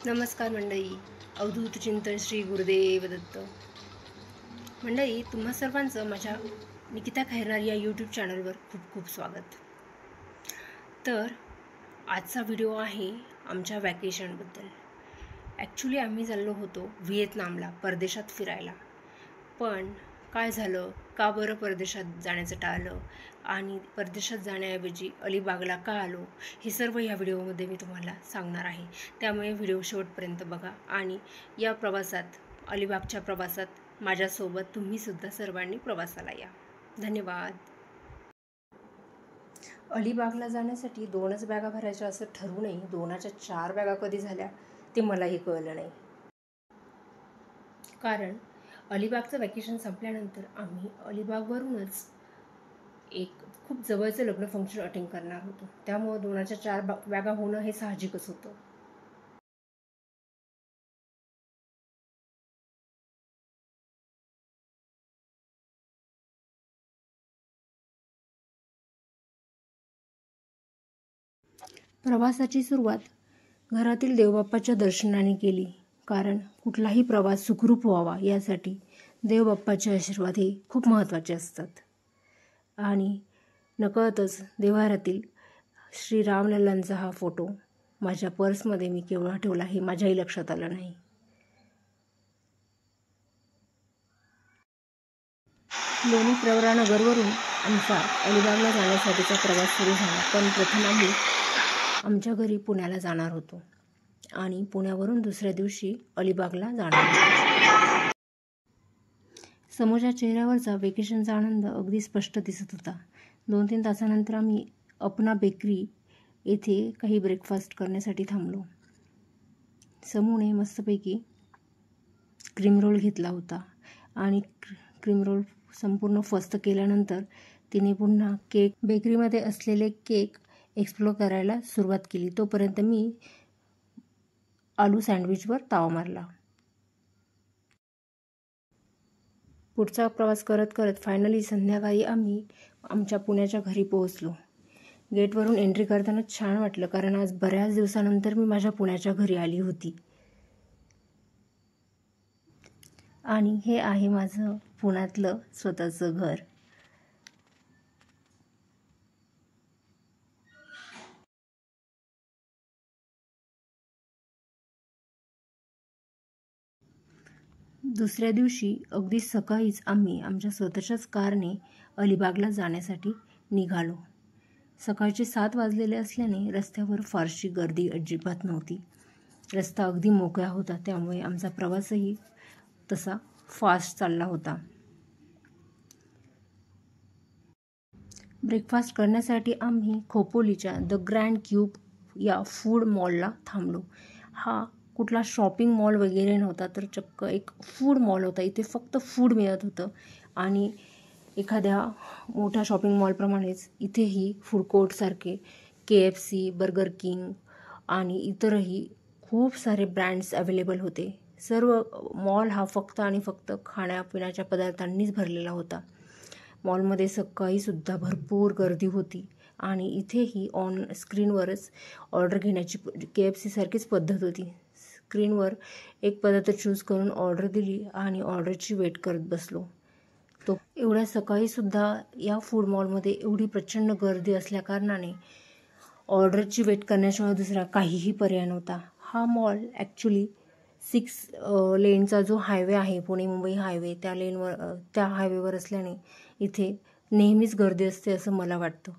नमस्कार मंडळी. अवधूत चिंतन श्री गुरुदेव दत्त. मंडळी, तुम्हा सर्वांचं माझ्या निकिता खैरनार या यूट्यूब चॅनलवर खूप खूप स्वागत. तर आजचा व्हिडिओ आहे आमच्या वॅकेशनबद्दल. ॲक्च्युली आम्ही चाललो होतो व्हिएतनामला परदेशात फिरायला. पण काय झालं, का बरं परदेशात जाण्याचं टाळलं आणि परदेशात जाण्याऐवजी अलिबागला का आलो, हे सर्व या व्हिडिओमध्ये मी तुम्हाला सांगणार आहे. त्यामुळे व्हिडिओ शेवटपर्यंत बघा आणि या प्रवासात, अलिबागच्या प्रवासात माझ्यासोबत तुम्हीसुद्धा सर्वांनी प्रवासाला या. धन्यवाद. अलिबागला जाण्यासाठी 2च बॅगा भरायच्या असं ठरूनही 2च्या 4 बॅगा कधी झाल्या ते मलाही कळलं नाही. कारण अलिबागचं वॅकेशन संपल्यानंतर आम्ही अलिबागवरूनच एक खूप जवळचं लग्न फंक्शन अटेंड करणार होतो. त्यामुळं 2च्या 4 बॅगा होणं हे साहजिकच होतं. प्रवासाची सुरुवात घरातील देवबाप्पाच्या दर्शनाने केली. कारण कुठलाही प्रवास सुखरूप व्हावा यासाठी देवबाप्पाचे आशीर्वाद हे खूप महत्त्वाचे असतात. आणि नकळतच देव्हाऱ्यातील श्री रामलल्लांचा हा फोटो माझ्या पर्समध्ये मी केवढा ठेवला हे माझ्याही लक्षात आलं नाही. लोणी प्रवरानगरवरून आमचा अलिबागला जाण्यासाठीचा प्रवास सुरू झाला. पण प्रथम आम्ही आमच्या घरी पुण्याला जाणार होतो आणि पुण्यावरून दुसऱ्या दिवशी अलिबागला जाणार होतो. समोरच्या चेहऱ्यावरचा वेकेशनचा आनंद अगदी स्पष्ट दिसत होता. 2-3 तासानंतर आम्ही अपना बेकरी येथे काही ब्रेकफास्ट करण्यासाठी थांबलो. समूने मस्तपैकी क्रीम रोल घेतला होता आणि क्रीम रोल संपूर्ण फस्त केल्यानंतर तिने पुन्हा केक, बेकरीमध्ये असलेले केक एक्सप्लोर करायला सुरुवात केली. तोपर्यंत मी आलू सँडविचवर ताव मारला. पुढचा प्रवास करत करत फायनली संध्याकाळी आम्ही आमच्या पुण्याच्या घरी पोहोचलो. गेटवरून एंट्री करताना छान वाटलं, कारण आज बऱ्याच दिवसानंतर मी माझ्या पुण्याच्या घरी आली होती. आणि हे आहे माझं पुण्यातलं स्वतःचं घर. दुसऱ्या दिवशी अगदी सकाळीच आम्ही आमच्या स्वतःच्याच कारने अलिबागला जाण्यासाठी निघालो. सकाळचे 7 वाजलेले असल्याने रस्त्यावर फारशी गर्दी अजिबात नव्हती. रस्ता अगदी मोकळा होता, त्यामुळे आमचा प्रवासही तसा फास्ट चालला होता. ब्रेकफास्ट करण्यासाठी आम्ही खोपोलीच्या द ग्रँड क्यूब या फूड मॉलला थांबलो. हा कुठला शॉपिंग मॉल वगैरे नव्हता, तर चक्क एक फूड मॉल होता. इथे फक्त फूड मिळत होतं आणि एखाद्या मोठ्या शॉपिंग मॉलप्रमाणेच इथेही फूड कोर्टसारखे KFC, बर्गर किंग आणि इतरही खूप सारे ब्रँड्स अवेलेबल होते. सर्व मॉल हा फक्त आणि फक्त खाण्यापिण्याच्या पदार्थांनीच भरलेला होता. मॉलमध्ये सकाळीसुद्धा भरपूर गर्दी होती आणि इथेही ऑन स्क्रीनवरच ऑर्डर घेण्याची KFC सारखीच पद्धत होती. स्क्रीनवर एक पदार्थ चूज करून ऑर्डर दिली आणि ऑर्डरची वेट करत बसलो. तो एवढ्या सकाळीसुद्धा या फूड मॉलमध्ये एवढी प्रचंड गर्दी असल्याकारणाने ऑर्डरची वेट करण्याशिवाय दुसरा काहीही पर्याय नव्हता. हा मॉल ॲक्च्युली 6 लेनचा जो हायवे आहे, पुणे मुंबई हायवे, त्या हायवेवर असल्याने इथे नेहमीच गर्दी असते असं मला वाटतं.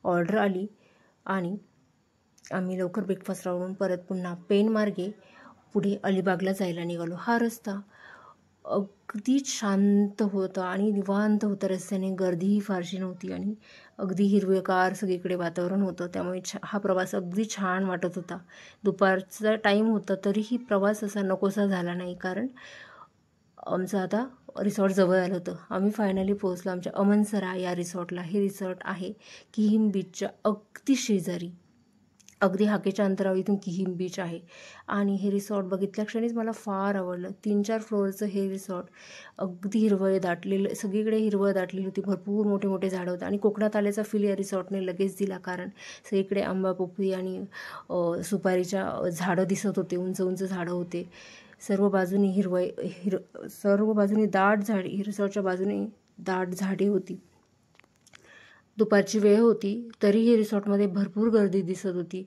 ऑर्डर आली आणि आम्ही लवकर ब्रेकफास्ट आवरून परत पुन्हा पेण मार्गे पुढे अलिबागला जायला निघालो. हा रस्ता अगदी शांत होता आणि निवांत होता. रस्त्याने गर्दीही फारशी नव्हती आणि अगदी हिरवेगार सगळीकडे वातावरण होतं. त्यामुळे हा प्रवास अगदी छान वाटत होता. दुपारचा टाईम होता तरीही प्रवास असा नकोसा झाला नाही, कारण आमचं आता रिसॉर्ट जवळ आलं होतं. आम्ही फायनली पोहोचलो आमच्या अमनसरा या रिसॉर्टला. हे रिसॉर्ट आहे किहीम बीचच्या अगदी शेजारी अगदी हाकेच्या अंतरावर इथून किहीम बीच आहे. आणि हे रिसॉर्ट बघितल्या क्षणीच मला फार आवडलं. 3-4 फ्लोअरचं हे रिसॉर्ट, अगदी हिरवळ दाटलेलं, सगळीकडे हिरवळ दाटलेली होती, भरपूर मोठे मोठे झाडं होते आणि कोकणात आल्याचा फील या रिसॉर्टने लगेच दिला. कारण सगळीकडे आंबा, पोपळी आणि सुपारीच्या झाडं दिसत होते, उंच उंच झाडं होते. सर्व बाजूनी सर्व बाजूनी दाट झाडी, रिसॉर्टच्या बाजूने दाट झाडे होती. दुपारची वेळ होती तरीही रिसॉर्टमध्ये भरपूर गर्दी दिसत होती.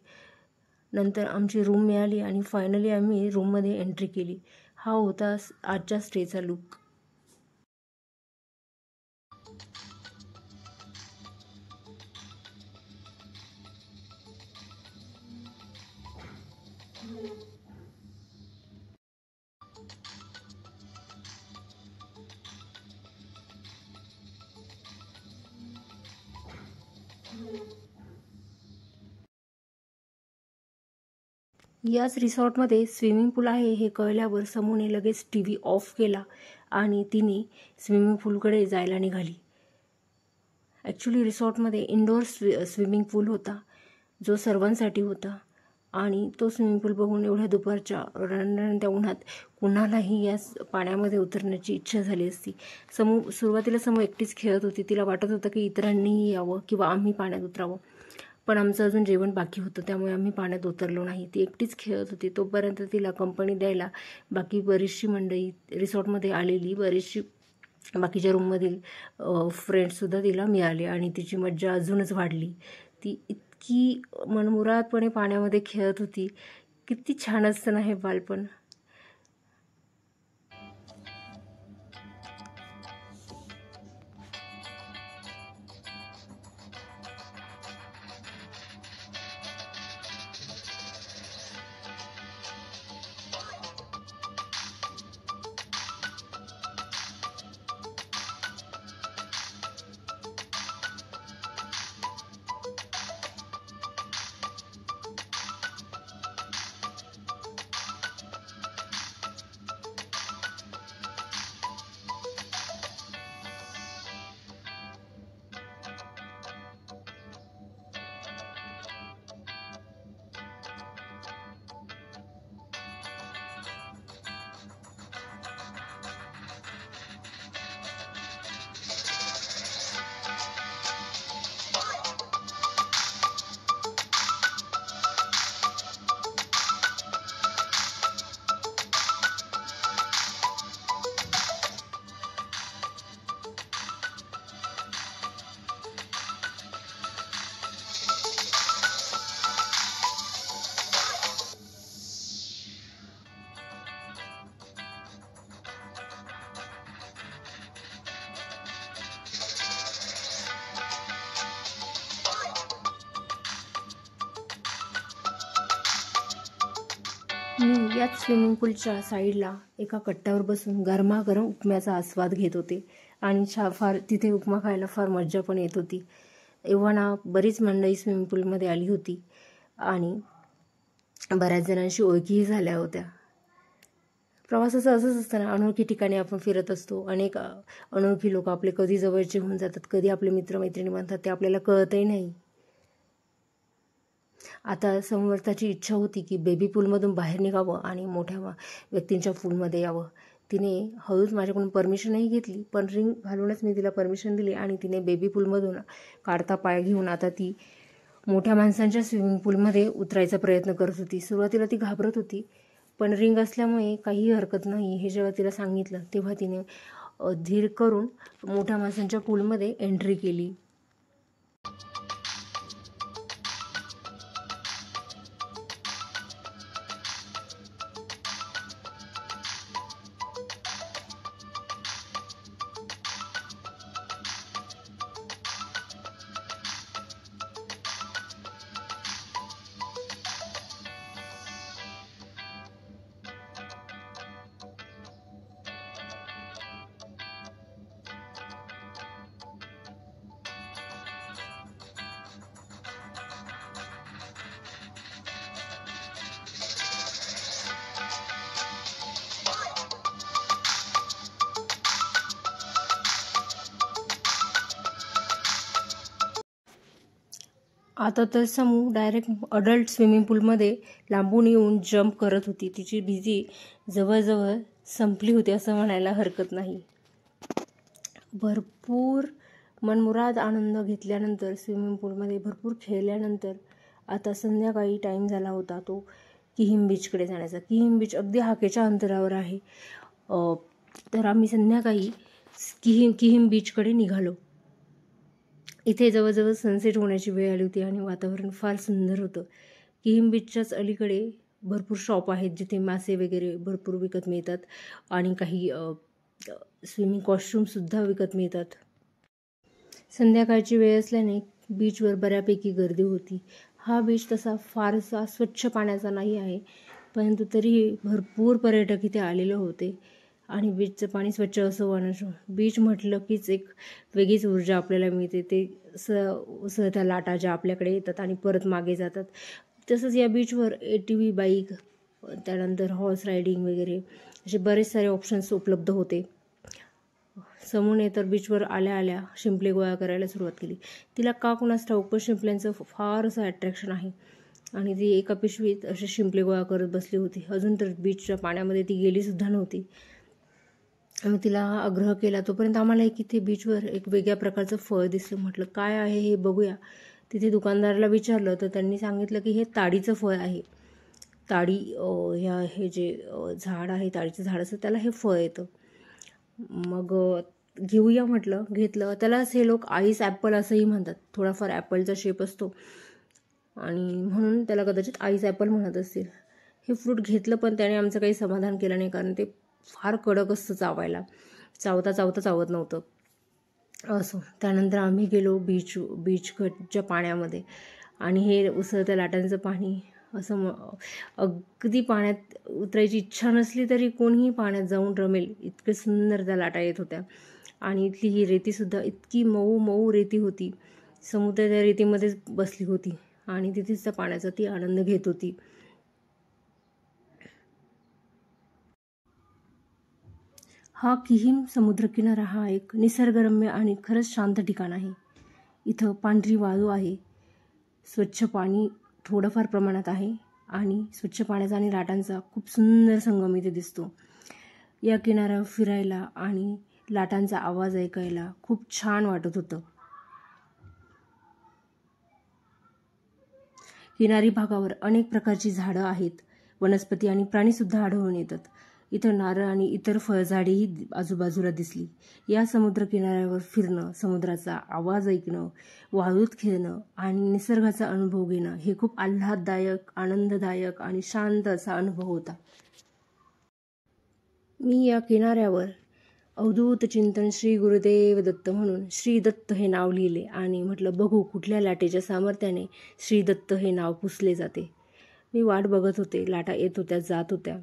नंतर आमची रूम मिळाली आणि फायनली आम्ही रूममध्ये एंट्री केली. हा होता आजच्या स्टेचा लुक. याच रिसॉर्टमध्ये स्विमिंग पूल आहे हे कळल्यावर समूने लगेच TV ऑफ केला आणि तिने स्विमिंग पूलकडे जायला निघाली. ॲक्च्युली रिसॉर्टमध्ये इंडोर स्विमिंग पूल होता जो सर्वांसाठी होता आणि तो स्विमिंग पूल बघून एवढ्या दुपारच्या रणरणत्या उन्हात कुणालाही या पाण्यामध्ये उतरण्याची इच्छा झाली असती. सुरुवातीला समू एकटीच खेळत होती. तिला वाटत होतं की इतरांनीही यावं किंवा आम्ही पाण्यात उतरावं, पण आमचं अजून जेवण बाकी होतं त्यामुळे आम्ही पाण्यात उतरलो नाही. ती एकटीच खेळत होती. तोपर्यंत तिला कंपनी द्यायला बाकी बरीचशी मंडळी रिसॉर्टमध्ये आलेली, बरीचशी बाकीच्या रूममधील फ्रेंड्ससुद्धा तिला मिळाले आणि तिची मज्जा अजूनच वाढली. ती इतकी मनमुरादपणे पाण्यामध्ये खेळत होती. किती छान असतं ना हे बालपण. मी याच स्विमिंग पूलच्या साईडला एका कट्ट्यावर बसून गरमागरम उपम्याचा आस्वाद घेत होते आणि फार तिथे उपमा खायला फार मज्जा पण येत होती. एव्हा बरीच मंडळी स्विमिंग पूलमध्ये आली होती आणि बऱ्याच जणांशी ओळखीही झाल्या होत्या. प्रवासाचं असंच असतं ना, अनोळखी ठिकाणी आपण फिरत असतो. अनेक अनोळखी लोक आपले कधी जवळचे होऊन जातात, कधी आपले मित्रमैत्रिणी बनतात ते आपल्याला कळतही नाही. आता समर्थाची इच्छा होती की बेबी पूलमधून बाहेर निघावं आणि मोठ्या व्यक्तींच्या पूलमध्ये यावं. तिने हळूच माझ्याकडून परमिशनही घेतली, पण रिंग घालूनच मी तिला परमिशन दिली आणि तिने बेबी पूलमधून काढता पाय घेऊन आता ती मोठ्या माणसांच्या स्विमिंग पूलमध्ये उतरायचा प्रयत्न करत होती. सुरुवातीला ती घाबरत होती, पण रिंग असल्यामुळे काहीही हरकत नाही हे जेव्हा तिला सांगितलं तेव्हा तिने धीर करून मोठ्या माणसांच्या पूलमध्ये एंट्री केली. आता तर समू डायरेक्ट अडल्ट स्विमिंग पूलमध्ये लांबून येऊन जंप करत होती. तिची भीती जवळजवळ संपली होती असं म्हणायला हरकत नाही. भरपूर मनमुराद आनंद घेतल्यानंतर, स्विमिंग पूलमध्ये भरपूर खेळल्यानंतर आता संध्याकाळी टाईम झाला होता तो किहिम बीचकडे जाण्याचा. किहिम बीच अगदी हाकेच्या अंतरावर आहे. तर आम्ही संध्याकाळी किहिम बीचकडे निघालो. इथे जवळजवळ सनसेट होण्याची वेळ आली होती आणि वातावरण फार सुंदर होतं. किहिम बीचच्याच अलीकडे भरपूर शॉप आहेत जिथे मासे वगैरे भरपूर विकत मिळतात आणि काही स्विमिंग कॉस्ट्यूमसुद्धा विकत मिळतात. संध्याकाळची वेळ असल्याने बीचवर बऱ्यापैकी गर्दी होती. हा बीच तसा फारसा स्वच्छ पाण्याचा नाही आहे, परंतु तरीही भरपूर पर्यटक इथे आलेले होते आणि बीचचं पाणी स्वच्छ असं वाटतं. बीच म्हटलं कीच एक वेगळीच ऊर्जा आपल्याला मिळते. ते उसळत्या लाटा ज्या आपल्याकडे येतात आणि परत मागे जातात. तसंच या बीचवर ATV बाईक, त्यानंतर हॉर्स रायडिंग वगैरे असे बरेच सारे ऑप्शन्स उपलब्ध होते. समूने तर बीचवर आल्या आल्या शिंपले गोळा करायला सुरुवात केली. तिला का कुणास ठाऊक पण शिंपल्यांचं फार असं अट्रॅक्शन आहे आणि ती एका पिशवीत असे शिंपले गोळा करत बसली होती. अजून तर बीचच्या पाण्यामध्ये ती गेलीसुद्धा नव्हती. आम्ही तिला आग्रह केला. तोपर्यंत आम्हाला एक इथे बीचवर एक वेगळ्या प्रकारचं फळ दिसलं. म्हटलं काय आहे हे बघूया. तिथे दुकानदाराला विचारलं तर त्यांनी सांगितलं की हे ताडीचं फळ आहे. ताडी हे जे झाड आहे, ताडीचं झाड असतं त्याला हे फळ येतं. मग घेऊया म्हटलं. घेतलं. त्यालाच हे लोक आईस ॲपल असंही म्हणतात. थोडाफार ॲपलचा शेप असतो आणि म्हणून त्याला कदाचित आईस ॲपल म्हणत असतील. हे फ्रूट घेतलं पण त्याने आमचं काही समाधान केलं नाही, कारण ते फार कडक असतं चावायला. चावत नव्हतं. असो, त्यानंतर आम्ही गेलो बीचच्या पाण्यामध्ये आणि हे उसळत्या लाटांचं पाणी असं अगदी पाण्यात उतरायची इच्छा नसली तरी कोणीही पाण्यात जाऊन रमेल इतके सुंदर त्या लाटा येत होत्या. आणि इथली ही रेतीसुद्धा इतकी मऊ मऊ रेती होती. समुद्र त्या रेतीमध्येच बसली होती आणि तिथेच त्या पाण्याचा ती आनंद घेत होती. हा किहिम समुद्रकिनारा हा एक निसर्गरम्य आणि खरंच शांत ठिकाण आहे. इथं पांढरी वाळू आहे. स्वच्छ पाणी थोडंफार प्रमाणात आहे आणि स्वच्छ पाण्याचा आणि लाटांचा खूप सुंदर संगम इथे दिसतो. या किनाऱ्यावर फिरायला आणि लाटांचा आवाज ऐकायला खूप छान वाटत होतं. किनारी भागावर अनेक प्रकारची झाडं आहेत. वनस्पती आणि प्राणीसुद्धा आढळून येतात. इथं नारळ आणि इतर फळझाडेही आजूबाजूला दिसली. या समुद्र किनाऱ्यावर फिरणं, समुद्राचा आवाज ऐकणं, वाळूत खेळणं आणि निसर्गाचा अनुभव घेणं हे खूप आल्हाददायक, आनंददायक आणि शांत असा अनुभव होता. मी या किनाऱ्यावर अवधूत चिंतन श्री गुरुदेव दत्त म्हणून श्री दत्त हे नाव लिहिले आणि म्हटलं बघू कुठल्या लाटेच्या सामर्थ्याने श्री दत्त हे नाव पुसले जाते. मी वाट बघत होते. लाटा येत होत्या, जात होत्या.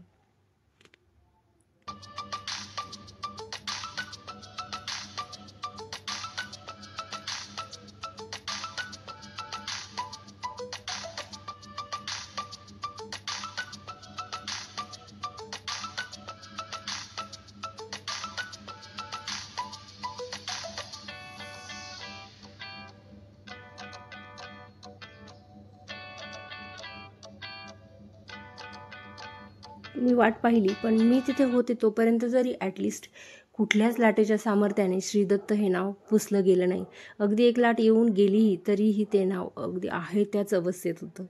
मी वाट पाहिली, पण मी तिथे होते तोपर्यंत जरी ॲटलिस्ट कुठल्याच लाटेच्या सामर्थ्याने श्रीदत्त हे नाव पुसलं गेलं नाही. अगदी एक लाट येऊन गेलीही तरीही ते नाव अगदी आहे त्याच अवस्थेत होतं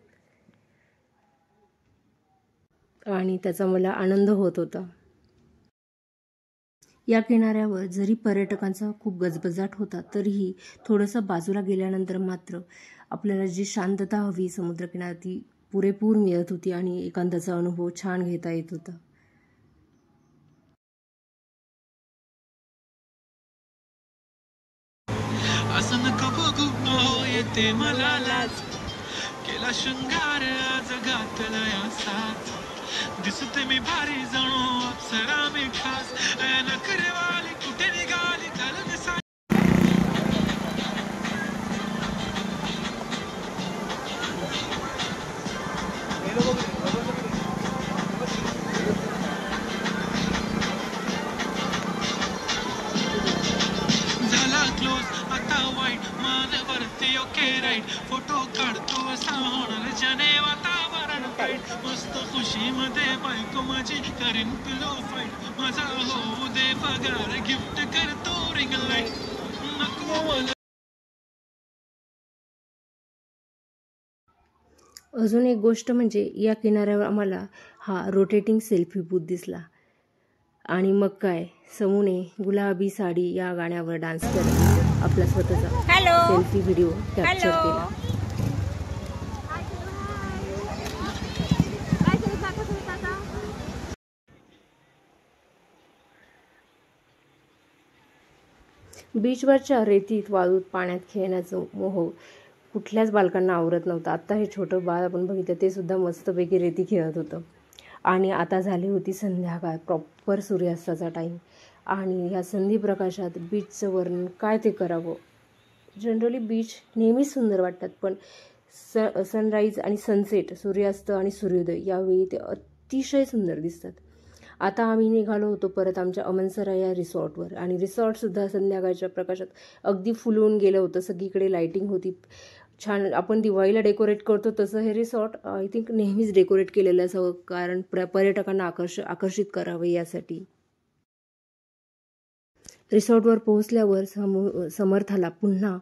आणि त्याचा मला आनंद होत होता. या किनाऱ्यावर जरी पर्यटकांचा खूप गजबजाट होता तरीही थोडंसं बाजूला गेल्यानंतर मात्र आपल्याला जी शांतता हवी समुद्रकिनारी ती पुरेपूर मिळत होती आणि एकांताचा अनुभव छान घेता येत होता. असं नका बघू येते मला लाज, केला शृंगार आज घातला या साथ, दिसते मी भारी जणू अप्सरा मी खास, नखरेवाली कुठे निघाली घालून सा. झाला क्लोज आता वाईट मान वरती ओके राईट, फोटो काढ कुशीमध्ये बायको माझी करेन पिलो फाईट माझा होऊ दे पगार गिफ्ट करतो रिंग लाईट नको मला. अजून एक गोष्ट म्हणजे या किनाऱ्यावर आम्हाला हा रोटेटिंग सेल्फी बूथ दिसला आणि मग काय समूने गुलाबी साडी या गाण्यावर डान्स करत आपला स्वतःचा सेल्फी व्हिडिओ कॅप्चर केला. बीचवरच्या रेतीत वाळूत पाण्यात खेळण्याचं मोह कुठल्याच बालकांना आवरत नव्हतं. आत्ता हे छोटं बाळ आपण बघितलं ते सुद्धा मस्तपैकी रेती खेळत होतं. आणि आता झाली होती संध्याकाळ, प्रॉपर सूर्यास्ताचा टाईम. आणि ह्या संधी प्रकाशात बीचचं वर्णन काय ते करावं. जनरली बीच नेहमीच सुंदर वाटतात, पण सनराईज आणि सनसेट, सूर्यास्त आणि सूर्योदय यावेळी ते अतिशय सुंदर दिसतात. आता आम्ही निघालो होतो परत आमच्या अमनसरा या रिसॉर्टवर. आणि रिसॉर्टसुद्धा संध्याकाळच्या प्रकाशात अगदी फुलवून गेलं होतं. सगळीकडे लाईटिंग होती छान. आपण दिवाळीला डेकोरेट करतो तसं हे रिसॉर्ट आय थिंक नेहमीच डेकोरेट केलेलं असावं, कारण पर्यटकांना आकर्षित करावं यासाठी. रिसॉर्टवर पोहोचल्यावर समर्थाला पुन्हा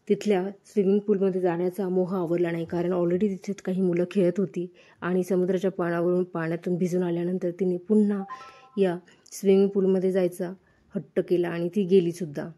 तिथल्या स्विमिंग पूलमध्ये जाण्याचा मोह आवरला नाही, कारण ऑलरेडी तिथे काही मुलं खेळत होती. आणि समुद्राच्या पाण्यातून भिजून आल्यानंतर तिने पुन्हा या स्विमिंग पूलमध्ये जायचा हट्ट केला आणि ती गेलीसुद्धा.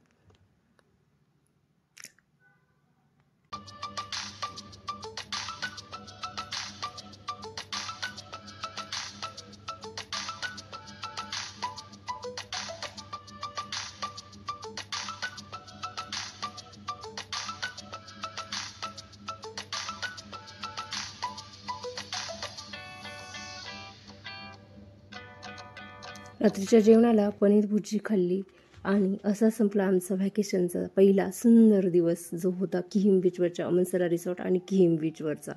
रात्रीच्या जेवणाला पनीर भुर्जी खाल्ली आणि असा संपला आमचा व्हॅकेशनचा पहिला सुंदर दिवस, जो होता किहीम बीचवरच्या अमनसरा रिसॉर्ट आणि किहीम बीचवरचा.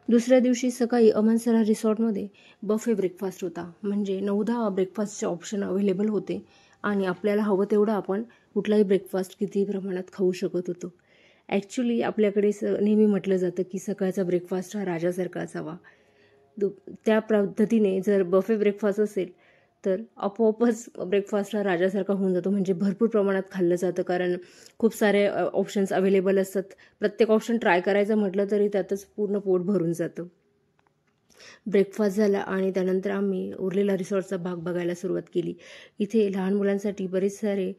दुसऱ्या दिवशी सकाळी अमनसरा रिसॉर्टमध्ये बफे ब्रेकफास्ट होता. म्हणजे 9-10 ब्रेकफास्टचे ऑप्शन अवेलेबल होते आणि आपल्याला हवं तेवढं आपण कुठलाही ब्रेकफास्ट किती प्रमाणात खाऊ शकत होतो. ॲक्च्युली आपल्याकडे नेहमी म्हटलं जातं की सकाळचा ब्रेकफास्ट हा राजासारखा असावा. त्या पद्धतीने जर बफे ब्रेकफास्ट असेल तर आपोआपच ब्रेकफास्ट हा राजासारखा होऊन जातो. म्हणजे भरपूर प्रमाणात खाल्लं जातं, कारण खूप सारे ऑप्शन्स अवेलेबल असतात. प्रत्येक ऑप्शन ट्राय करायचं म्हटलं तरी त्यातच पूर्ण पोट भरून जातं. ब्रेकफास्ट झाला आणि त्यानंतर आम्ही उरलेला रिसॉर्टचा भाग बघायला सुरुवात केली. इथे लहान मुलांसाठी बरेच सारे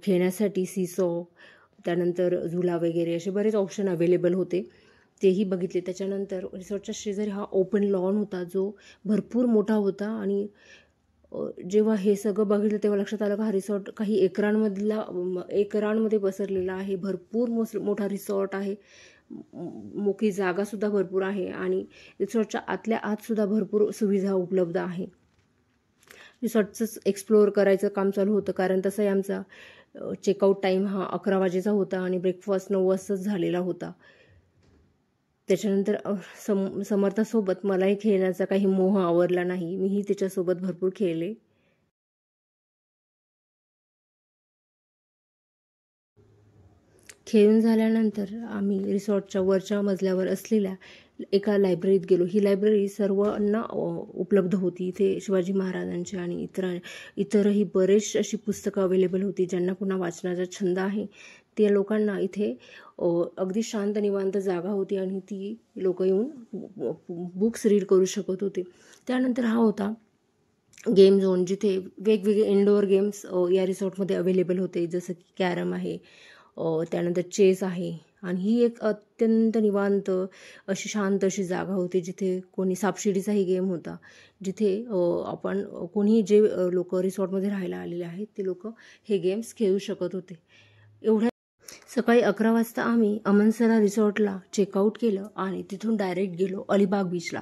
खेळण्यासाठी सीसॉ, त्यानंतर झुला वगैरे असे बरेच ऑप्शन अवेलेबल होते, तेही बघितले. त्याच्यानंतर रिसॉर्टच्या शेजारी हा ओपन लॉन होता, जो भरपूर मोठा होता. आणि जेव्हा हे सगळं बघितलं तेव्हा लक्षात आलं का हा रिसॉर्ट काही एकरांमध्ये पसरलेला आहे. भरपूर मोठा रिसॉर्ट आहे, मोठी जागासुद्धा भरपूर आहे आणि रिसॉर्टच्या आतल्या आतसुद्धा भरपूर सुविधा उपलब्ध आहे. रिसॉर्टचंच एक्सप्लोअर करायचं काम चालू होतं, कारण तसंही आमचा चेकआउट टाईम हा 11 वाजेचा होता आणि ब्रेकफास्ट 9 वाजताच झालेला होता. त्याच्यानंतर समर्थासोबत मलाही खेळण्याचा काही मोह आवरला नाही. मीही त्याच्यासोबत भरपूर खेळले. खेळून झाल्यानंतर आम्ही रिसॉर्टच्या वरच्या मजल्यावर असलेल्या एका लायब्ररीत गेलो. ही लायब्ररी सर्वांना उपलब्ध होती. इथे शिवाजी महाराजांची आणि इतरही बरेच अशी पुस्तकं अवेलेबल होती. ज्यांना पुन्हा वाचनाचा छंद आहे त्या लोकांना इथे अगदी शांत निवांत जागा होती आणि ती लोक येऊन बुक्स रीड करू शकत होते. त्यानंतर हा होता गेम झोन, जिथे वेगवेगळे इनडोअर गेम्स या रिसॉर्टमध्ये अवेलेबल होते, जसं की कॅरम आहे, त्यानंतर चेस आहे. आणि ही एक अत्यंत निवांत अशी शांत अशी जागा होती, जिथे कोणी सापशिडीचाही गेम होता, जिथे आपण कोणी जे लोक रिसॉर्टमध्ये राहायला आलेले आहेत ते लोक हे गेम्स खेळू शकत होते. एवढ्या सकाळी 11 वाजता आम्ही अमनसरा रिसॉर्टला चेकआउट केलं आणि तिथून डायरेक्ट गेलो अलिबाग बीचला.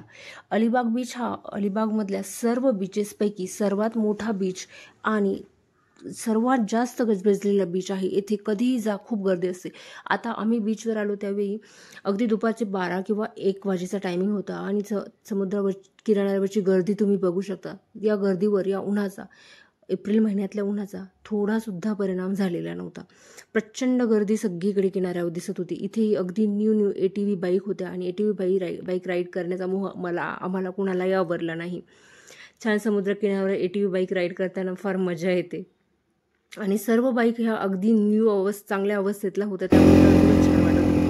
अलिबाग बीच हा अलिबागमधल्या सर्व बीचेसपैकी सर्वात मोठा बीच आणि सर्वात जास्त गजबजलेला बीच आहे. येथे कधीही जा, खूप गर्दी असते. आता आम्ही बीचवर आलो त्यावेळी अगदी दुपारचे 12 किंवा 1 वाजेचा टायमिंग होता आणि समुद्रावर किनाऱ्यावरची गर्दी तुम्ही बघू शकता. या गर्दीवर, या उन्हाचा एप्रिल महिन्यातल्या उन्हाचा थोडासुद्धा परिणाम झालेला नव्हता. प्रचंड गर्दी सगळीकडे किनाऱ्यावर दिसत होती. इथेही अगदी न्यू ATV बाईक होत्या आणि ATV बाईक राईड करण्याचा मोह आम्हाला कुणालाही आवरला नाही. छान समुद्रकिनाऱ्यावर ATV बाईक राईड करताना फार मजा येते आणि सर्व बाईक ह्या अगदी चांगल्या अवस्थेतल्या होत्या, त्यामुळे छान वाटत होतं.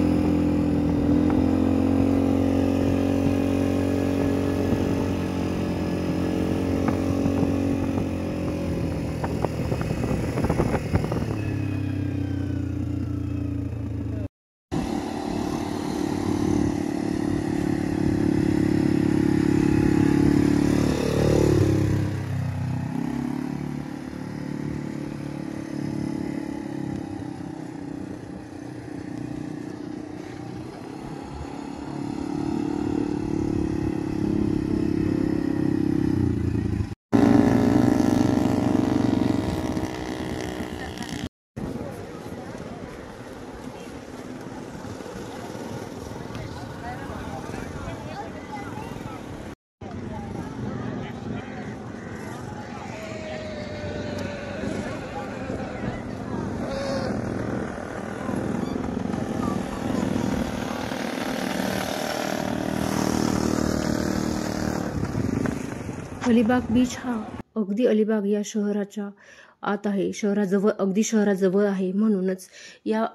अलिबाग बीच हा अगदी अलिबाग या शहराच्या आत आहे, अगदी शहराजवळ आहे. म्हणूनच या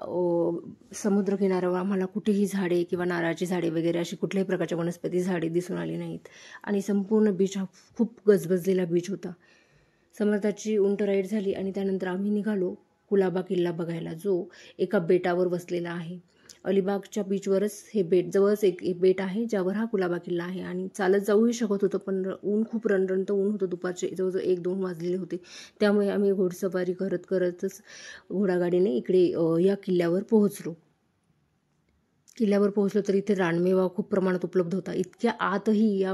समुद्रकिनाऱ्यावर आम्हाला कुठेही झाडे किंवा नारळाची झाडे वगैरे अशी कुठल्याही प्रकारच्या वनस्पती झाडे दिसून आली नाहीत आणि संपूर्ण बीच हा खूप गजबजलेला बीच होता. समर्थाची उंट राईड झाली आणि त्यानंतर आम्ही निघालो कुलाबा किल्ला बघायला, जो एका बेटावर वसलेला आहे. अलिबागच्या बीचवरच जवळच एक बेट आहे ज्यावर हा कुलाबा किल्ला आहे आणि चालत जाऊही शकत होतं, पण खूप रणरणत ऊन होतं. दुपारचे जवळजवळ 1-2 वाजलेले होते, त्यामुळे आम्ही घोडसवारी करतच घोडागाडीने इकडे या किल्ल्यावर पोहोचलो. तर इथे रानमेवा खूप प्रमाणात उपलब्ध होता. इतक्या आतही या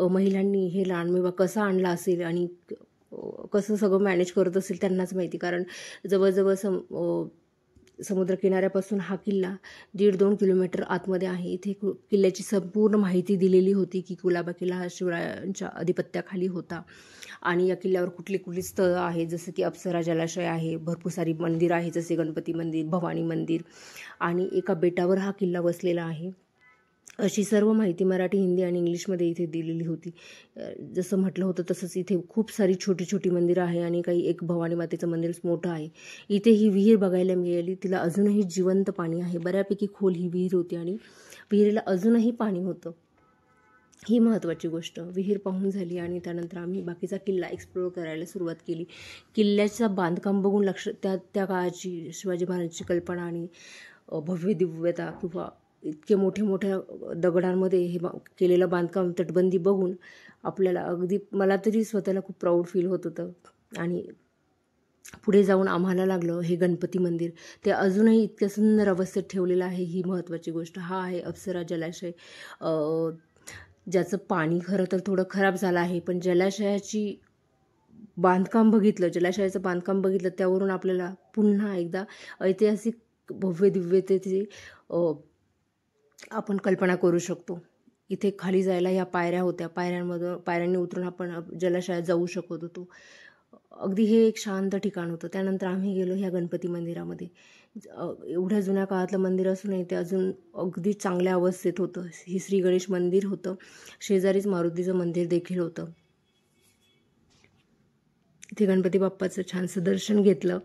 महिलांनी हे रानमेवा कसा आणला असेल आणि कसं सगळं मॅनेज करत असेल त्यांनाच माहिती, कारण जवळजवळ समुद्रकिनाऱ्यापासून हा किल्ला 1.5-2 किलोमीटर आतमध्ये आहे. इथे किल्ल्याची संपूर्ण माहिती दिलेली होती की कुलाबा किल्ला हा शिवरायांच्या अधिपत्याखाली होता आणि या किल्ल्यावर कुठली स्थळं आहेत, जसं की अप्सरा जलाशय आहे, भरपूर सारी मंदिर आहे, जसे गणपती मंदिर, भवानी मंदिर आणि एका बेटावर हा किल्ला वसलेला आहे. अशी सर्व माहिती मराठी, हिंदी आणि इंग्लिशमध्ये इथे दिलेली होती. जसं म्हटलं होतं तसंच इथे खूप सारी छोटी छोटी मंदिरं आहे आणि एक भवानी मातेचं मंदिर मोठं आहे. इथे ही विहीर बघायला मिळाली. तिला अजूनही जिवंत पाणी आहे. बऱ्यापैकी खोल ही विहीर होती आणि विहिरीला अजूनही पाणी होतं. ही महत्त्वाची गोष्ट. विहीर पाहून झाली आणि त्यानंतर आम्ही बाकीचा किल्ला एक्सप्लोअर करायला सुरुवात केली. किल्ल्याचं बांधकाम बघून त्या काळाची शिवाजी महाराजांची कल्पना आणि भव्य दिव्यता किंवा इतके मोठ्या दगडांमध्ये हे केलेलं बांधकाम, तटबंदी बघून आपल्याला अगदी, मला तरी स्वतःला खूप प्राऊड फील होत होतं. आणि पुढे जाऊन आम्हाला लागलं हे गणपती मंदिर. ते अजूनही इतक्या सुंदर अवस्थेत ठेवलेलं आहे. ही महत्त्वाची गोष्ट. हा आहे अप्सरा जलाशय, ज्याचं पाणी खरं तर थोडं खराब झालं आहे, पण जलाशयाचं बांधकाम बघितलं त्यावरून आपल्याला पुन्हा एकदा ऐतिहासिक भव्य दिव्यतेची आपण कल्पना करू शकतो. इथे खाली जायला ह्या पायऱ्या होत्या. पायऱ्यांनी उतरून आपण जलाशयात जाऊ शकत होतो. अगदी हे एक शांत ठिकाण होतं. त्यानंतर आम्ही गेलो ह्या गणपती मंदिरामध्ये. एवढ्या जुन्या काळातलं मंदिर असूनही ते अजून अगदी चांगल्या अवस्थेत होतं. ही श्री गणेश मंदिर होतं. शेजारीच मारुतीचं मंदिर देखील होतं. इथे गणपती बाप्पाचं छानसं दर्शन घेतलं.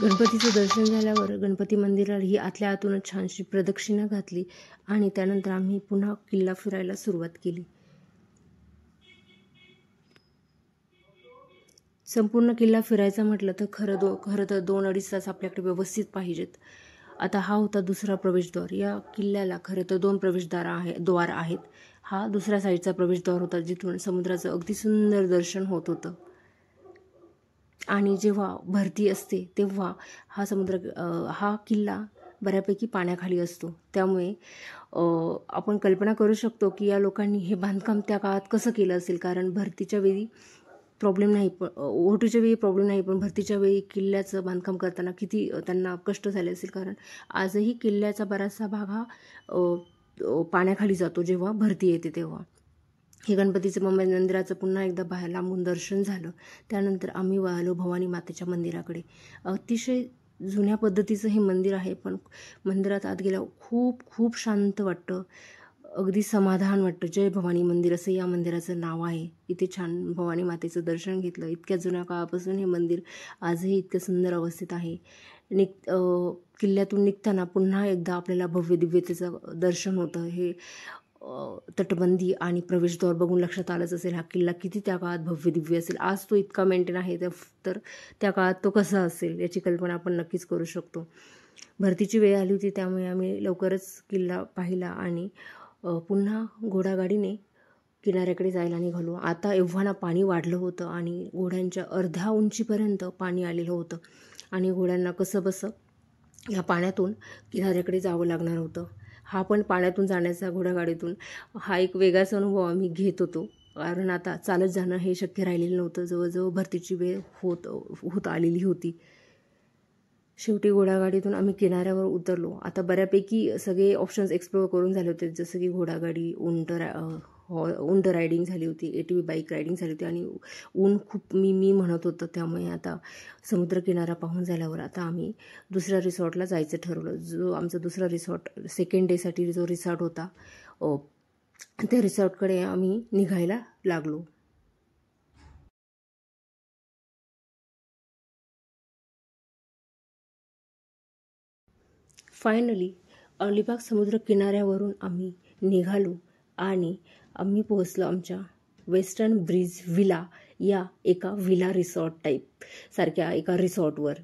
गणपतीचं दर्शन झाल्यावर गणपती मंदिराला ही आतल्या आतूनच छानशी प्रदक्षिणा घातली आणि त्यानंतर आम्ही पुन्हा किल्ला फिरायला सुरुवात केली. संपूर्ण किल्ला फिरायचा म्हटलं तर खरं तर 2-2.5 तास आपल्याकडे व्यवस्थित पाहिजेत. आता हा होता दुसरा प्रवेशद्वार. या किल्ल्याला खरं तर 2 द्वार आहेत. हा दुसऱ्या साईडचा प्रवेशद्वार होता, जिथून समुद्राचं अगदी सुंदर दर्शन होत होतं. आणि जेव्हा भरती असते तेव्हा हा किल्ला बऱ्यापैकी पाण्याखाली असतो. त्यामुळे आपण कल्पना करू शकतो की या लोकांनी हे बांधकाम त्या काळात कसं केलं असेल. कारण भरतीच्या वेळी प्रॉब्लेम नाही, पण ओहोटीच्या वेळी प्रॉब्लेम नाही, पण भरतीच्या वेळी किल्ल्याचं बांधकाम करताना किती त्यांना कष्ट झाले असेल. कारण आजही किल्ल्याचा बराचसा भाग हा पाण्याखाली जातो जेव्हा भरती येते तेव्हा. हे गणपतीचं मंदिराचं पुन्हा एकदा बाहेर लांबून दर्शन झालं. त्यानंतर आम्ही वळालो भवानी मातेच्या मंदिराकडे. अतिशय जुन्या पद्धतीचं हे मंदिर आहे, पण मंदिरात आत गेल्यावर खूप खूप शांत वाटतं, अगदी समाधान वाटतं. जय भवानी मंदिर असं या मंदिराचं नाव आहे. इथे छान भवानी मातेचं दर्शन घेतलं. इतक्या जुन्या काळापासून हे मंदिर आजही इतकं सुंदर अवस्थेत आहे. किल्ल्यातून निघताना पुन्हा एकदा आपल्याला भव्य दिव्यतेचं दर्शन होतं. हे तटबंदी आणि प्रवेशद्वार बघून लक्षात आलंच असेल हा किल्ला किती त्या काळात भव्य दिव्य असेल. आज तो इतका मेंटेन आहे तर त्या काळात तो कसा असेल याची कल्पना आपण नक्कीच करू शकतो. भरतीची वेळ आली होती, त्यामुळे आम्ही लवकरच किल्ला पाहिला आणि पुन्हा घोडागाडीने किनाऱ्याकडे जायला निघालो. आता एव्हाना पाणी वाढलं होतं आणि घोड्यांच्या अर्ध्या उंचीपर्यंत पाणी आलेलं होतं आणि घोड्यांना कसं बसं या पाण्यातून किनाऱ्याकडे जावं लागणार होतं. हा पण पाण्यातून जाण्याचा घोडागाडीतून हा एक वेगळाच अनुभव आम्ही घेत होतो. कारण आता चालत जाणं हे शक्य राहिलेलं नव्हतं. जवळजवळ भरतीची वेळ होत आलेली होती. शेवटी घोडागाडीतून आम्ही किनाऱ्यावर उतरलो. आता बऱ्यापैकी सगळे ऑप्शन्स एक्सप्लोअर करून झाले होते, जसं की घोडागाडी, उंट रायडिंग झाली होती, ATV बाईक रायडिंग झाली होती आणि ऊन खूप मी म्हणत होतं. त्यामुळे आता समुद्रकिनारा पाहून झाल्यावर आता आम्ही दुसऱ्या रिसॉर्टला जायचं ठरवलं. जो आमचा दुसरा रिसॉर्ट सेकंड डेसाठी जो रिसॉर्ट होता त्या रिसॉर्टकडे आम्ही निघायला लागलो. फायनली अलिबाग समुद्र किनाऱ्यावरून आम्ही निघालो आणि आम्ही पोहोचलो आमच्या वेस्टर्न ब्रिज विला या एका विला रिसॉर्ट टाईप सारख्या एका रिसॉर्टवर.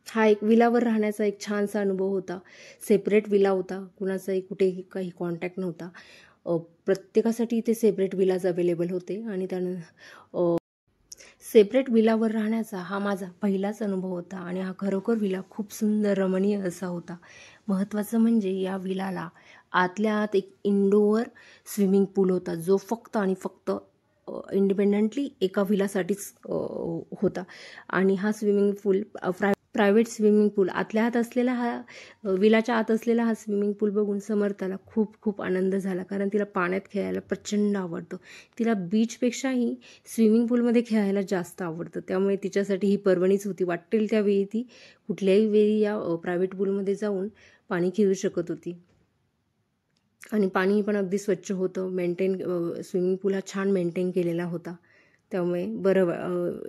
हा एक विलावर राहण्याचा एक छानसा अनुभव होता. सेपरेट विला होता, कुणाचाही कुठेही काही कॉन्टॅक्ट नव्हता. प्रत्येकासाठी इथे सेपरेट विलाज अवेलेबल होते आणि त्यानं सेपरेट विलावर राहण्याचा हा माझा पहिलाच अनुभव होता आणि हा खरोखर विला खूप सुंदर रमणीय असा होता. महत्त्वाचं म्हणजे या विलाला आतल्या आत एक इंडोअर स्विमिंग पूल होता, जो फक्त आणि फक्त इंडिपेंडंटली एका विलासाठीच होता. आणि हा स्विमिंग पूल प्रायव्हेट स्विमिंग पूल आतल्या आत असलेला विलाच्या आत असलेला हा स्विमिंग पूल बघून समर्थाला खूप खूप आनंद झाला. कारण तिला पाण्यात खेळायला प्रचंड आवडतं. तिला बीचपेक्षाही स्विमिंग पूलमध्ये खेळायला जास्त आवडतं. त्यामुळे तिच्यासाठी ही पर्वणीच होती. वाटेल त्यावेळी ती कुठल्याही वेळी या प्रायव्हेट पूलमध्ये जाऊन पाणी खेळू शकत होती. आणि पाणी पण अगदी स्वच्छ होतं. स्विमिंग पूल हा छान मेंटेन केलेला होता. त्यामुळे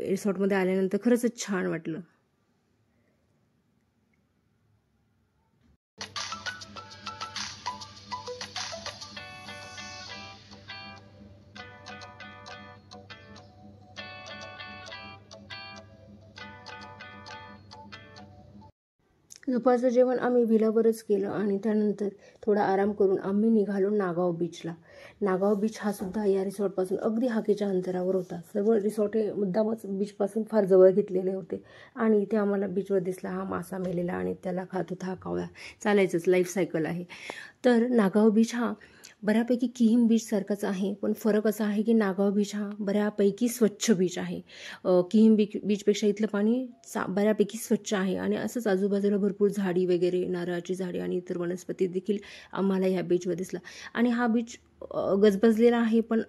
रिसॉर्टमध्ये आल्यानंतर खरंच छान वाटलं. दुपारचं जेवण आम्ही विलावरच केलं आणि त्यानंतर थोडा आराम करून आम्ही निघालो नागाव बीचला. नागाव बीच हा सुद्धा या रिसॉर्टपासून अगदी हाकेच्या अंतरावर होता. सर्व रिसॉर्ट हे मुद्दामच बीचपासून फार जवळ घेतलेले होते आणि इथे आम्हाला बीचवर दिसला हा मासा मेलेला आणि त्याला खात होता हा कावळा. चालायचंच, लाईफ सायकल आहे. तर नागाव बीच हा बऱ्यापैकी किहीम बीचसारखाच आहे, पण फरक असा आहे की नागाव बीच हा बऱ्यापैकी स्वच्छ बीच आहे. किहीम बीचपेक्षा इथलं पाणी बऱ्यापैकी स्वच्छ आहे आणि असंच आजूबाजूला भरपूर झाडी वगैरे, नारळाची झाडी आणि इतर वनस्पती देखील आम्हाला ह्या बीचवर दिसला. आणि हा बीच गजबजलेला आहे, पण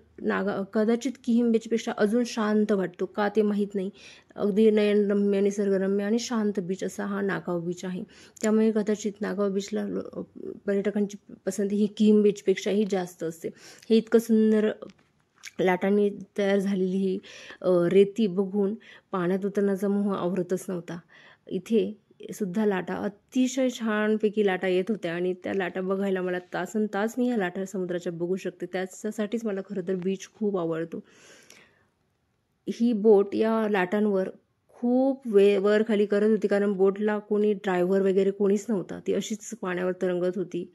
कदाचित किहीम बीचपेक्षा अजून शांत वाटतो का ते माहीत नाही. अगदी नयनरम्य, निसर्गरम्य आणि शांत बीच असा हा नागाव बीच आहे. त्यामुळे कदाचित नागाव बीचला पर्यटकांची पसंती ही किहीम बीचपेक्षाही जास्त असते. हे इतकं सुंदर लाटांनी तयार झालेली ही रेती बघून पाण्यात उतरण्याचा मोह आवरतच नव्हता. इथे सुद्धा लाटा अतिशय छानपैकी लाटा येत होत्या आणि त्या लाटा बघायला मला तासनतास मी ह्या लाटा समुद्राच्या बघू शकते. त्याच्यासाठीच मला खरं तर बीच खूप आवडतो. ही बोट या लाटांवर खूप वर खाली करत होती, कारण बोटला कोणी ड्रायव्हर वगैरे कोणीच नव्हता. ती अशीच पाण्यावर तरंगत होती.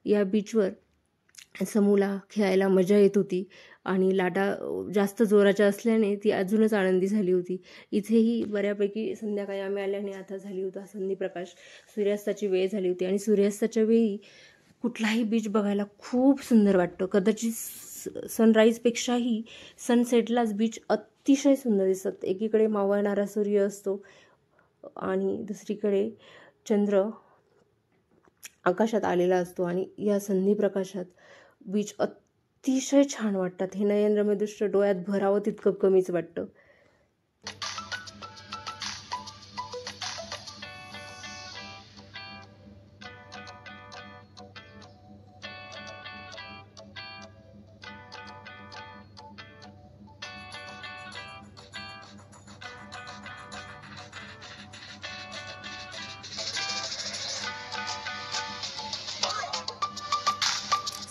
या बीचवर समूला खेळायला मजा येत होती आणि लाटा जास्त जोराच्या असल्याने ती अजूनच आनंदी झाली होती. इथेही बऱ्यापैकी संध्याकाळी आम्ही आल्याने आता झाली होता संध्याप्रकाश, सूर्यास्ताची वेळ झाली होती आणि सूर्यास्ताच्या वेळी कुठलाही बीच बघायला खूप सुंदर वाटतं. कदाचित सनराईजपेक्षाही सनसेटलाच बीच अतिशय सुंदर दिसतात. एकीकडे मावळणारा सूर्य असतो आणि दुसरीकडे चंद्र आकाशात आलेला असतो आणि या संध्याप्रकाशात बीच अतिशय छान वाटतात. हे नयनरम्य दृश्य डोळ्यात भरावं तितकं कमीच वाटतं.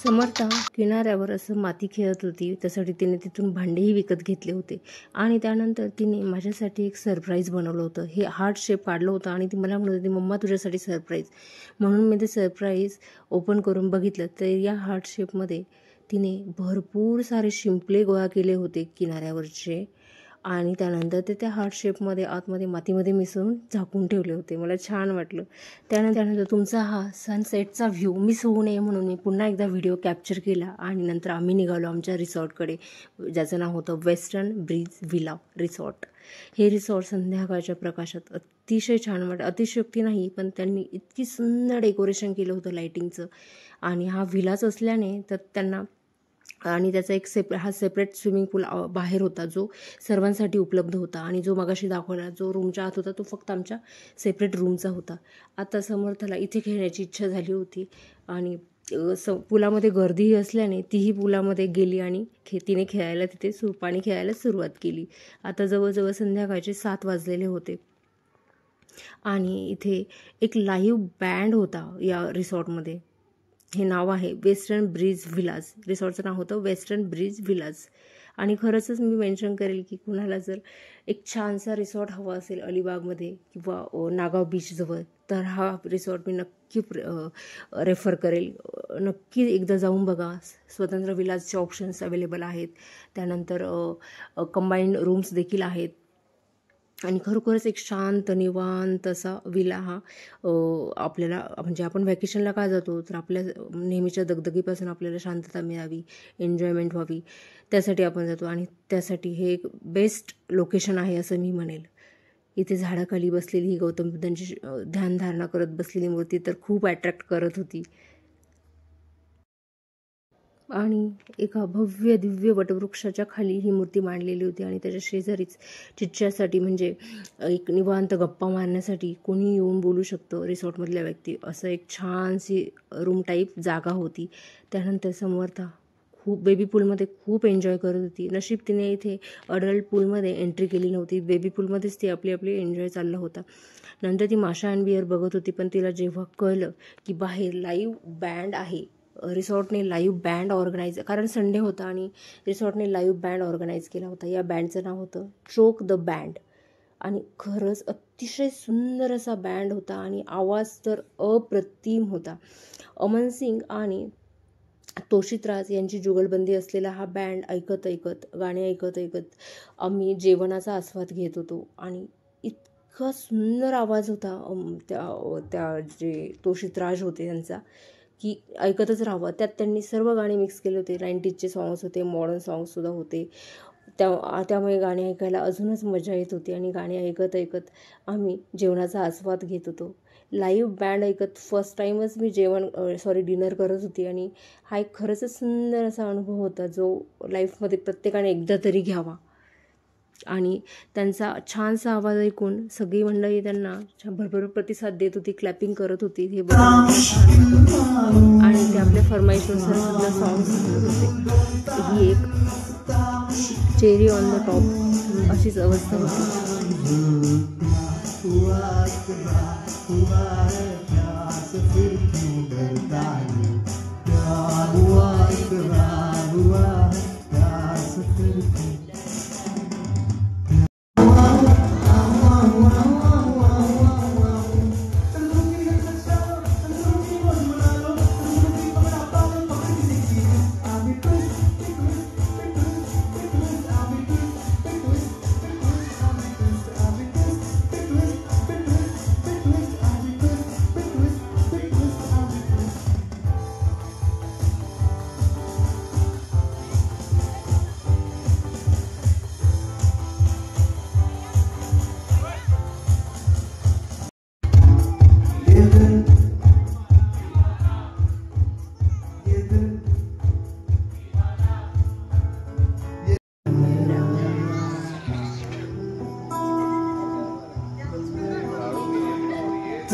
समर्था किनाऱ्यावर असं माती खेळत होती. त्यासाठी तिने तिथून भांडेही विकत घेतले होते आणि त्यानंतर तिने माझ्यासाठी एक सरप्राईज बनवलं होतं. हे हार्ट शेप काढलं होतं आणि ती मला म्हणत होती, मम्मा तुझ्यासाठी सरप्राईज. म्हणून मी ते सरप्राईज ओपन करून बघितलं तर या हार्ट शेपमध्ये तिने भरपूर सारे शिंपले गोळा केले होते किनाऱ्यावरचे आणि त्यानंतर ते त्या हार्ट शेपमध्ये आतमध्ये मातीमध्ये मिसळून झाकून ठेवले होते. मला छान वाटलं. त्यानंतर तुमचा हा सनसेटचा व्ह्यू मिस होऊ नये म्हणून मी पुन्हा एकदा व्हिडिओ कॅप्चर केला आणि नंतर आम्ही निघालो आमच्या रिसॉर्टकडे, ज्याचं नाव होतं वेस्टर्न ब्रीज विला रिसॉर्ट. हे रिसॉर्ट संध्याकाळच्या प्रकाशात अतिशय छान वाटतं. अतिशयोक्ती नाही, पण त्यांनी इतकी सुंदर डेकोरेशन केलं होतं लाईटिंगचं. आणि हा विलाच असल्याने तर त्यांना आणि त्याचा एक सेपरेट स्विमिंग पूल बाहेर होता, जो सर्वांसाठी उपलब्ध होता. आणि जो मगाशी दाखवला जो रूमच्या आत होता तो फक्त आमच्या सेपरेट रूमचा होता. आता समर्थाला इथे खेळण्याची इच्छा झाली होती आणि पुलामध्ये गर्दीही असल्याने तीही पुलामध्ये गेली आणि तिने खेळायला तिथे पाणी खेळायला सुरुवात केली. आता जवळजवळ संध्याकाळचे 7 वाजलेले होते आणि इथे एक लाईव्ह बँड होता या रिसॉर्टमध्ये. हे नाव आहे वेस्टर्न ब्रीज विलाज. रिसॉर्टचं नाव होतं वेस्टर्न ब्रीज विलाज. आणि खरंच मी मेन्शन करेल की कुणाला जर एक छानसा रिसॉर्ट हवा असेल अलिबागमध्ये किंवा नागाव बीचजवळ तर हा रिसॉर्ट मी नक्की रेफर करेल. नक्की एकदा जाऊन बघा. स्वतंत्र विलाजचे ऑप्शन्स अवेलेबल आहेत. त्यानंतर कंबाईंड रूम्स देखील आहेत आणि खरोखरच एक शांत निवांत असा विला हा आपल्याला म्हणजे आपण व्हॅकेशनला का जातो तर आपल्या नेहमीच्या दगदगीपासून आपल्याला शांतता मिळावी, एन्जॉयमेंट व्हावी, त्यासाठी आपण जातो आणि त्यासाठी हे एक बेस्ट लोकेशन आहे असं मी म्हणेल. इथे झाडाखाली बसलेली ही गौतम बुद्धांची ध्यानधारणा करत बसलेली मूर्ती तर खूप अट्रॅक्ट करत होती. आणि एका भव्य दिव्य वटवृक्षाच्या खाली ही मूर्ती मांडलेली होती आणि त्याच्या शेजारीच चिच्च्यासाठी म्हणजे एक निवांत गप्पा मारण्यासाठी कोणी येऊन बोलू शकतं रिसॉर्टमधल्या व्यक्ती, असं एक छानशी रूम टाईप जागा होती. त्यानंतर समर्था बेबी पूलमध्ये खूप एन्जॉय करत होती. नशीब तिने इथे अडल्ट पूलमध्ये एंट्री केली नव्हती. बेबी पूलमध्येच ती आपली एन्जॉय चालला होता. नंतर ती माशा अँड बिअर बघत होती. पण तिला जेव्हा कळलं की बाहेर लाईव्ह बँड आहे, रिसॉर्टने लाईव्ह बँड ऑर्गनाईज, कारण संडे होता आणि रिसॉर्टने लाईव्ह बँड ऑर्गनाईज केला होता. या बँडचं नाव होतं चोक द बँड आणि खरंच अतिशय सुंदर असा बँड होता आणि आवाज तर अप्रतिम होता. अमन सिंग आणि तोषित राज यांची जुगलबंदी असलेला हा बँड गाणे ऐकत आम्ही जेवणाचा आस्वाद घेत होतो आणि इतका सुंदर आवाज होता त्या जे तोषित राज होते त्यांचा की ऐकतच राहावं. त्यात त्यांनी सर्व गाणी मिक्स केले होते. 90sचे सॉंग्स होते, मॉडर्न सॉंग्ससुद्धा होते. त्यामुळे गाणी ऐकायला अजूनच मजा येत होती आणि गाणी ऐकत आम्ही जेवणाचा आस्वाद घेत होतो. लाईव्ह बँड ऐकत फर्स्ट टाईमच मी डिनर करत होती आणि हा एक खरंच सुंदर असा अनुभव होता जो लाईफमध्ये प्रत्येकाने एकदा तरी घ्यावा. आणि त्यांचा छानसा आवाज ऐकून सगळी मंडळी त्यांना भरभर प्रतिसाद देत होती, क्लॅपिंग करत होती. हे बघून आणि ते आपल्या फरमाईशनुसार सुद्धा सॉंग्स म्हणत होते. ही एक चेरी ऑन द टॉप अशीच अवस्था होती.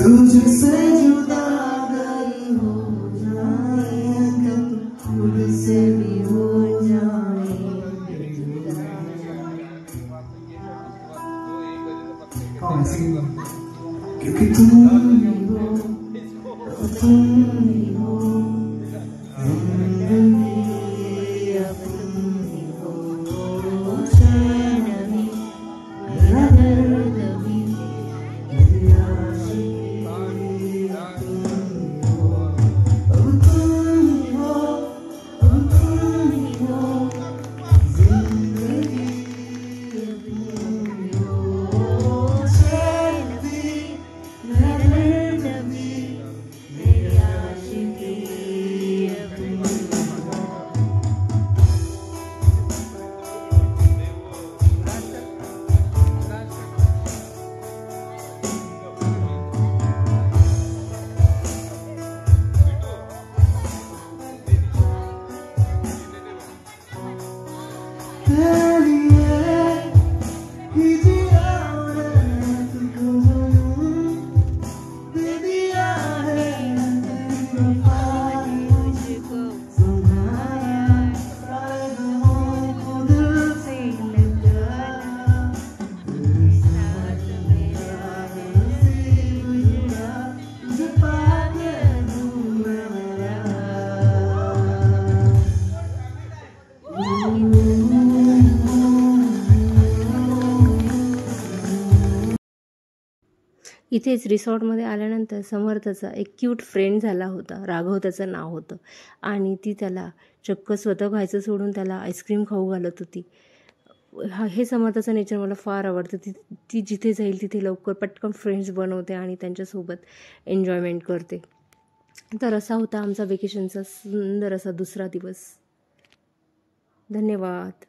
तुझसे जुदा अगर हो जाए तो खुद से भी हो जाए क्योंकि तुम ही हो तुम ही हो जिंदगी अब तुम ही हो चैन भी मेरा दर्द भी मेरी आशिकी अब तुम ही हो अब तुम ही हो जिंदगी अब तुम ही हो चैन भी मेरा दर्द भी मेरी आशिकी अब तुम ही हो इथेच रिसॉर्टमध्ये आल्यानंतर समर्थचा एक क्यूट फ्रेंड झाला होता. राघव त्याचं नाव होतं. आणि ती त्याला चक्क स्वतः खायचं सोडून त्याला आईस्क्रीम खाऊ घालत होती. हे समर्थाचं नेचर मला फार आवडतं. ती जिथे जाईल तिथे लवकर पटकन फ्रेंड्स बनवते आणि त्यांच्यासोबत एन्जॉयमेंट करते. तर असा होता आमचा वेकेशनचा सुंदर असा दुसरा दिवस. धन्यवाद.